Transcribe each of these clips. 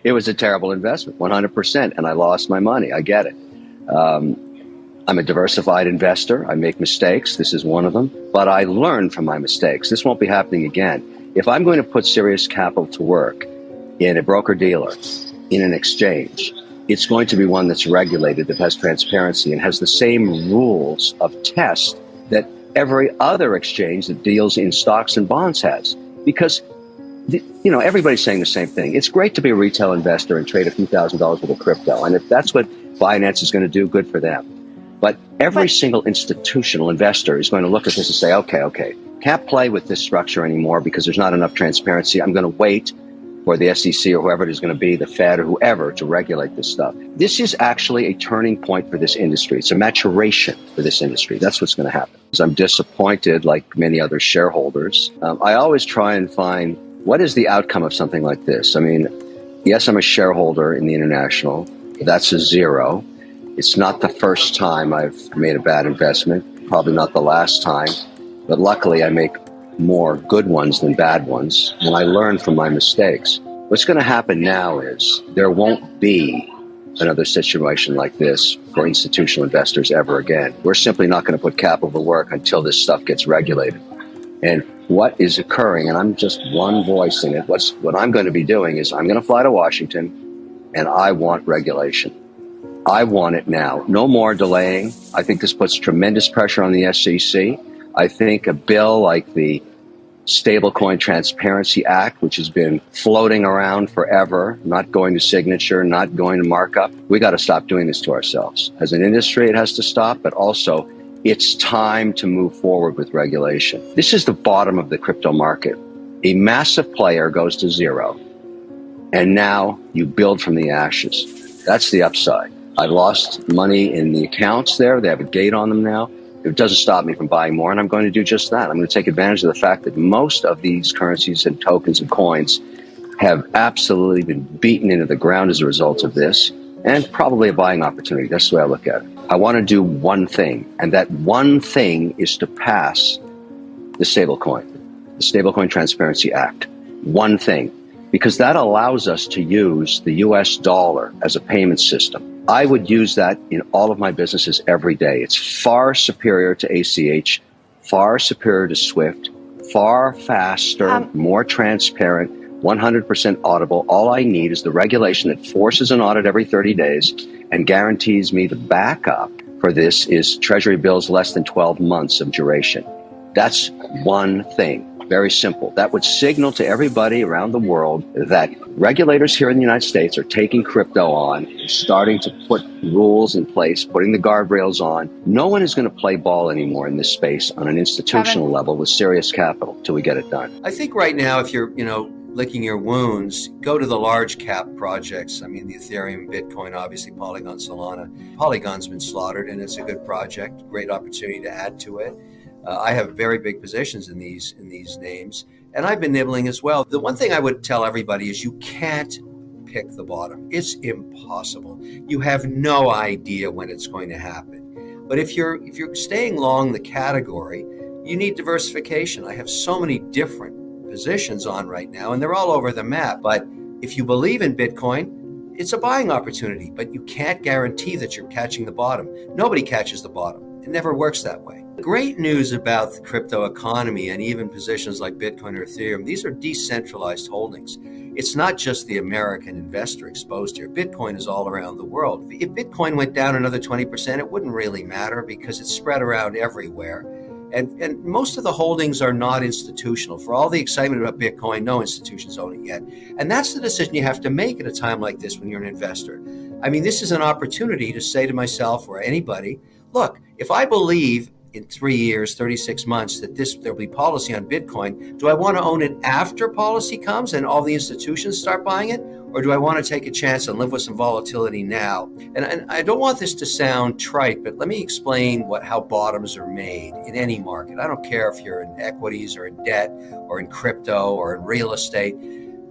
It was a terrible investment, 100%, and I lost my money. I get it. I'm a diversified investor. I make mistakes. This is one of them. But I learn from my mistakes. This won't be happening again. If I'm going to put serious capital to work in a broker-dealer, in an exchange, it's going to be one that's regulated, that has transparency, and has the same rules of test that every other exchange that deals in stocks and bonds has. Because everybody's saying the same thing. It's great to be a retail investor and trade a few $1,000s worth of crypto. And if that's what Binance is going to do, good for them. But every single institutional investor is going to look at this and say, okay, can't play with this structure anymore because there's not enough transparency. I'm going to wait for the SEC or whoever it is going to be, the Fed or whoever, to regulate this stuff. This is actually a turning point for this industry. It's a maturation for this industry. That's what's going to happen. I'm disappointed, like many other shareholders. I always try and find what is the outcome of something like this. I mean, yes, I'm a shareholder in the International. That's a zero. It's not the first time I've made a bad investment, probably not the last time, but luckily I make more good ones than bad ones, and I learn from my mistakes. What's going to happen now is there won't be another situation like this for institutional investors ever again. We're simply not going to put capital to work until this stuff gets regulated. And what is occurring, and I'm just one voice in it, what I'm going to be doing is I'm going to fly to Washington, and I want regulation. I want it now. No more delaying. I think this puts tremendous pressure on the SEC. I think a bill like the Stablecoin Transparency Act, which has been floating around forever, not going to signature, not going to markup, we got to stop doing this to ourselves. As an industry, it has to stop, but also it's time to move forward with regulation. This is the bottom of the crypto market. A massive player goes to zero, and now you build from the ashes. That's the upside. I lost money in the accounts there. They have a gate on them now. It doesn't stop me from buying more, and I'm going to do just that. I'm going to take advantage of the fact that most of these currencies and tokens and coins have absolutely been beaten into the ground as a result of this, and probably a buying opportunity. That's the way I look at it. I want to do one thing, and that one thing is to pass the Stablecoin Transparency Act. One thing, because that allows us to use the US dollar as a payment system. I would use that in all of my businesses every day. It's far superior to ACH, far superior to SWIFT, far faster, more transparent, 100% audible. All I need is the regulation that forces an audit every 30 days and guarantees me the backup for this is Treasury bills less than 12 months of duration. That's one thing. Very simple. That would signal to everybody around the world that regulators here in the United States are taking crypto on, starting to put rules in place, putting the guardrails on. No one is going to play ball anymore in this space on an institutional level with serious capital till we get it done. I think right now, if you're, licking your wounds, go to the large cap projects. I mean, the Ethereum, Bitcoin, obviously Polygon, Solana. Polygon's been slaughtered, and it's a good project. Great opportunity to add to it. I have very big positions in these names, and I've been nibbling as well. The one thing I would tell everybody is you can't pick the bottom. It's impossible. You have no idea when it's going to happen. But if you're staying long the category, you need diversification. I have so many different positions on right now, and they're all over the map. But if you believe in Bitcoin, it's a buying opportunity, but you can't guarantee that you're catching the bottom. Nobody catches the bottom. It never works that way. Great news about the crypto economy and even positions like Bitcoin or Ethereum, these are decentralized holdings. It's not just the American investor exposed here. Bitcoin is all around the world. If Bitcoin went down another 20%, it wouldn't really matter because it's spread around everywhere. And most of the holdings are not institutional. For all the excitement about Bitcoin, no institutions own it yet. And that's the decision you have to make at a time like this when you're an investor. I mean, this is an opportunity to say to myself or anybody, look, if I believe in 3 years, 36 months, that there'll be policy on Bitcoin, do I want to own it after policy comes and all the institutions start buying it? Or do I want to take a chance and live with some volatility now? And I don't want this to sound trite, but let me explain how bottoms are made in any market. I don't care if you're in equities or in debt or in crypto or in real estate.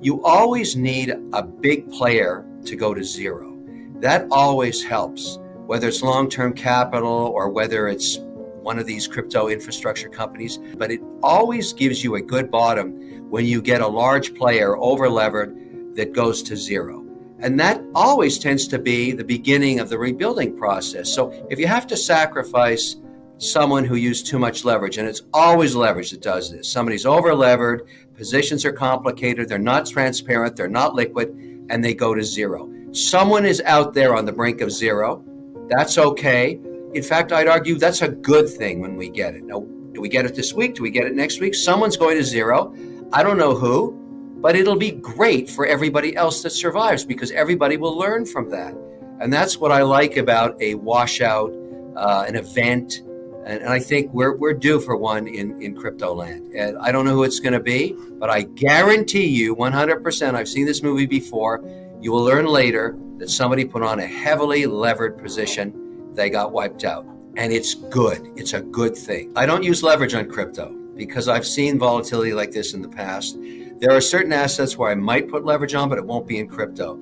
You always need a big player to go to zero. That always helps, whether it's long-term capital or whether it's one of these crypto infrastructure companies. But it always gives you a good bottom when you get a large player over-levered that goes to zero. And that always tends to be the beginning of the rebuilding process. So if you have to sacrifice someone who used too much leverage, and it's always leverage that does this, somebody's over levered, positions are complicated, they're not transparent, they're not liquid, and they go to zero. Someone is out there on the brink of zero. That's okay. In fact, I'd argue that's a good thing when we get it. Now, do we get it this week? Do we get it next week? Someone's going to zero. I don't know who, but it'll be great for everybody else that survives because everybody will learn from that. And that's what I like about a washout, an event. And I think we're due for one in crypto land. And I don't know who it's going to be, but I guarantee you 100%, I've seen this movie before, you will learn later that somebody put on a heavily levered position, they got wiped out. And it's good. It's a good thing. I don't use leverage on crypto because I've seen volatility like this in the past. There are certain assets where I might put leverage on, but it won't be in crypto.